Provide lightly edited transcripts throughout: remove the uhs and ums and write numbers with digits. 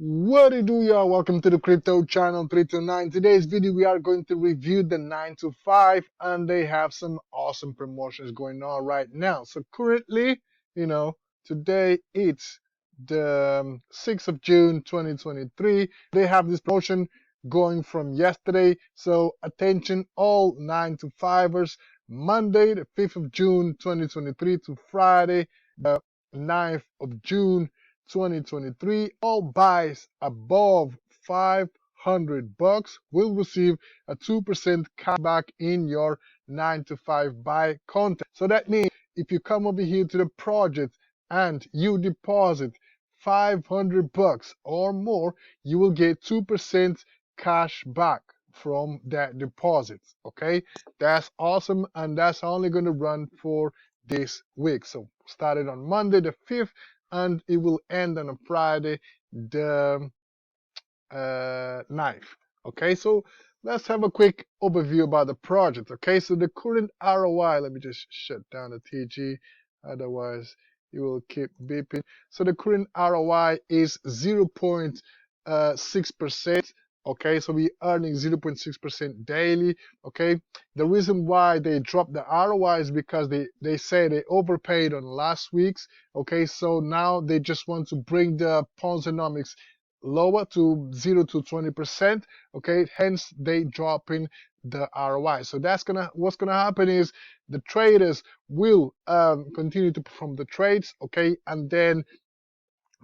What it do, y'all? Welcome to the crypto channel 329. Today's video we are going to review the 9 to 5, and they have some awesome promotions going on right now. So currently, today it's the 6th of June 2023. They have this promotion going from yesterday. So attention all 9 to 5ers, Monday the 5th of June 2023 to Friday the 9th of June 2023, all buys above $500 will receive a 2% cashback in your 9 to 5 buy content. So that means if you come over here to the project and you deposit $500 or more, you will get 2% cash back from that deposit. Okay, that's awesome, and that's only going to run for this week. So started on Monday the 5th, and it will end on a Friday the 9th. Okay, so let's have a quick overview about the project. Okay, so the current ROI, let me just shut down the TG, otherwise it will keep beeping. So the current ROI is 0.6%. Okay, so we're earning 0.6% daily. Okay, the reason why they dropped the ROI is because they say they overpaid on last week's. Okay, so now they just want to bring the Ponzonomics lower to 0 to 20%. Okay, hence they dropping the ROI. So what's gonna happen is the traders will continue to perform the trades. Okay, and then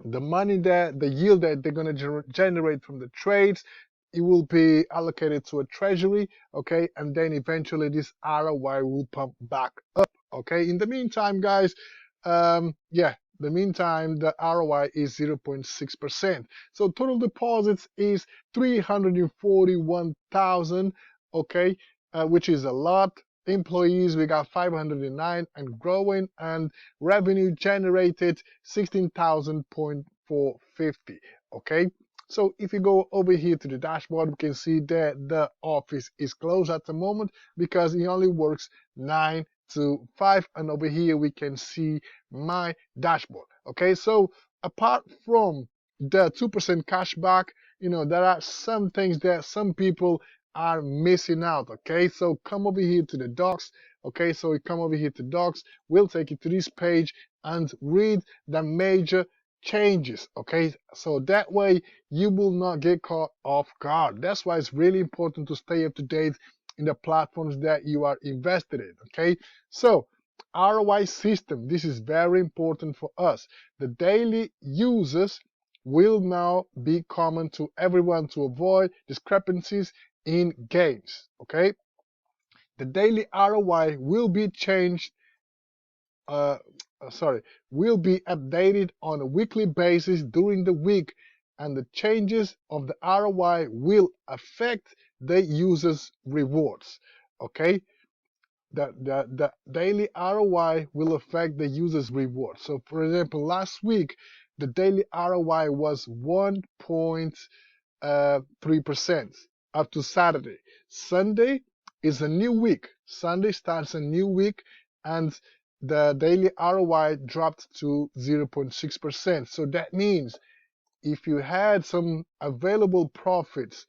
the money that the yield that they're going to generate from the trades, it will be allocated to a treasury. Okay, and then eventually this ROI will pump back up. Okay, in the meantime, guys, the meantime the ROI is 0.6%. So total deposits is 341,000. Okay, which is a lot. Employees, we got 509 and growing, and revenue generated 16,450. Okay, so if you go over here to the dashboard, we can see that the office is closed at the moment because it only works 9 to 5, and over here we can see my dashboard. Okay, so apart from the 2% cashback, there are some things that some people are missing out. Okay, so come over here to the docs. Okay, so we come over here to docs, we'll take you to this page and read the major changes. Okay, so that way you will not get caught off guard. That's why it's really important to stay up to date in the platforms that you are invested in. Okay, so ROI system, this is very important for us. The daily users will now be common to everyone to avoid discrepancies in gains. Okay, the daily ROI will be changed will be updated on a weekly basis during the week, and the changes of the ROI will affect the users rewards. Okay, the daily ROI will affect the user's reward. So for example, last week the daily ROI was 1.3% up to Saturday. Sunday is a new week. Sunday starts a new week, and the daily ROI dropped to 0.6%. So that means if you had some available profits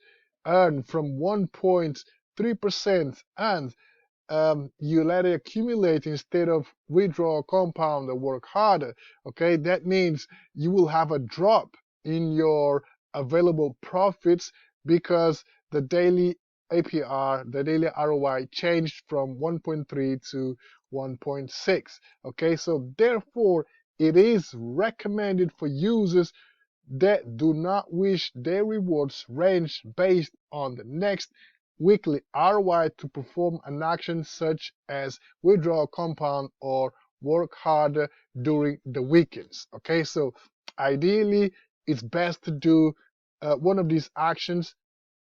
earned from 1.3% and you let it accumulate instead of withdraw, compound, or work harder, okay, that means you will have a drop in your available profits because the daily APR, the daily ROI changed from 1.3 to 1.6. Okay, so therefore it is recommended for users that do not wish their rewards range based on the next weekly ROI to perform an action such as withdraw, compound, or work harder during the weekends. Okay, so ideally it's best to do one of these actions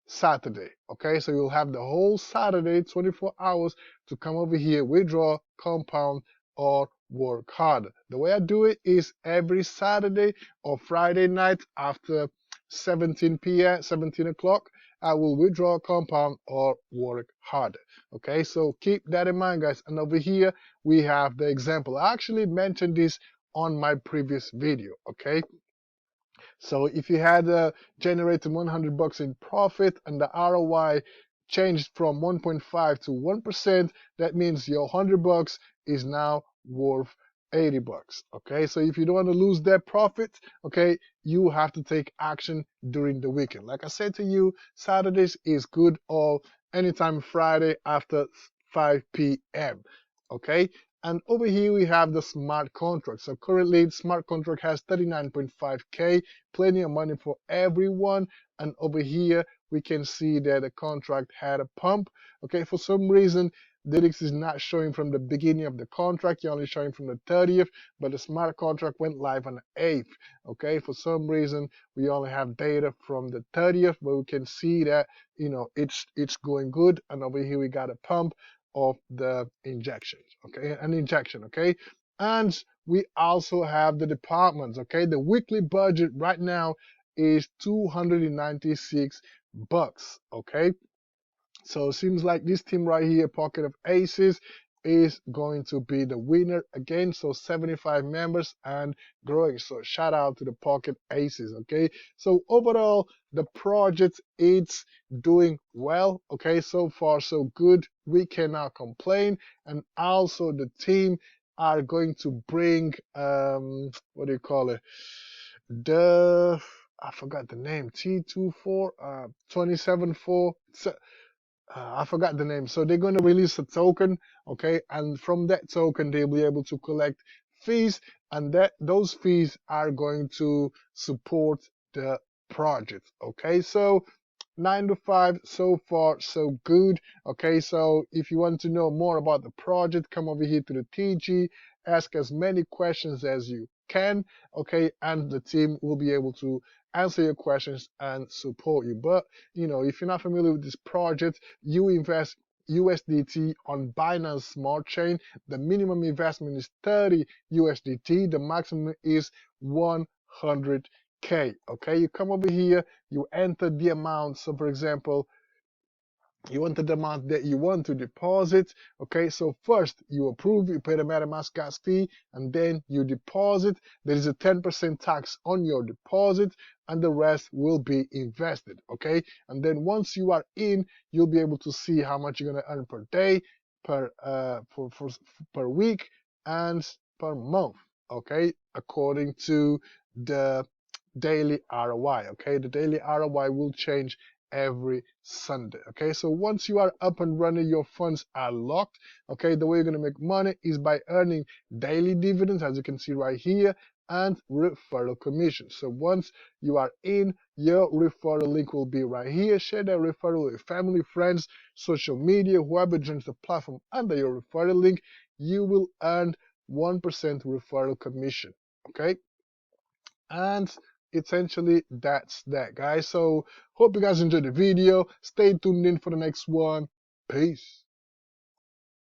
Saturday. Okay, so you'll have the whole Saturday, 24 hours, to come over here, withdraw, compound, or work harder. The way I do it is every Saturday or Friday night after 17 p.m., 17 o'clock, I will withdraw, compound, or work harder. Okay, so keep that in mind, guys. And over here, we have the example. I actually mentioned this on my previous video. Okay, So if you had generated 100 bucks in profit and the ROI changed from 1.5 to 1%, that means your 100 bucks is now worth 80 bucks. Okay, so if you don't want to lose that profit, okay, you have to take action during the weekend. Like I said to you, Saturdays is good, or anytime Friday after 5 p.m. Okay, and over here we have the smart contract. So currently smart contract has 39.5k, plenty of money for everyone. And over here we can see that the contract had a pump. Okay, for some reason Didix is not showing from the beginning of the contract, you're only showing from the 30th, but the smart contract went live on the 8th. Okay, for some reason we only have data from the 30th, but we can see that, you know, it's going good. And over here we got a pump of the injections, okay, an injection, okay. And we also have the departments, okay. The weekly budget right now is 296 bucks, okay. So it seems like this team right here, Pocket of Aces, is going to be the winner again. So 75 members and growing. So shout out to the Pocket Aces, okay? So overall, the project, it's doing well, okay? So far, so good. We cannot complain. And also the team are going to bring, what do you call it? I forgot the name, T24, 274. I forgot the name. So they're going to release a token, okay, and from that token they'll be able to collect fees, and that those fees are going to support the project. Okay, so 9 to 5, so far so good. Okay, so if you want to know more about the project, come over here to the TG, ask as many questions as you can, okay, and the team will be able to answer your questions and support you. But you know, if you're not familiar with this project, you invest USDT on Binance Smart Chain. The minimum investment is 30 USDT. The maximum is 100K. Okay, you come over here, you enter the amount. So, for example, you enter the amount that you want to deposit. Okay, so first you approve, you pay the MetaMask gas fee, and then you deposit. There is a 10% tax on your deposit, and the rest will be invested. Okay, and then once you are in, you'll be able to see how much you're gonna earn per day, per week, and per month. Okay, according to the daily ROI. Okay, the daily ROI will change every Sunday. Okay, so once you are up and running, your funds are locked. Okay, the way you're going to make money is by earning daily dividends, as you can see right here, and referral commission. So once you are in, your referral link will be right here. Share that referral with family, friends, social media, whoever joins the platform under your referral link. You will earn 1% referral commission. Okay, and essentially that's that, guys. So hope you guys enjoyed the video. Stay tuned in for the next one. Peace.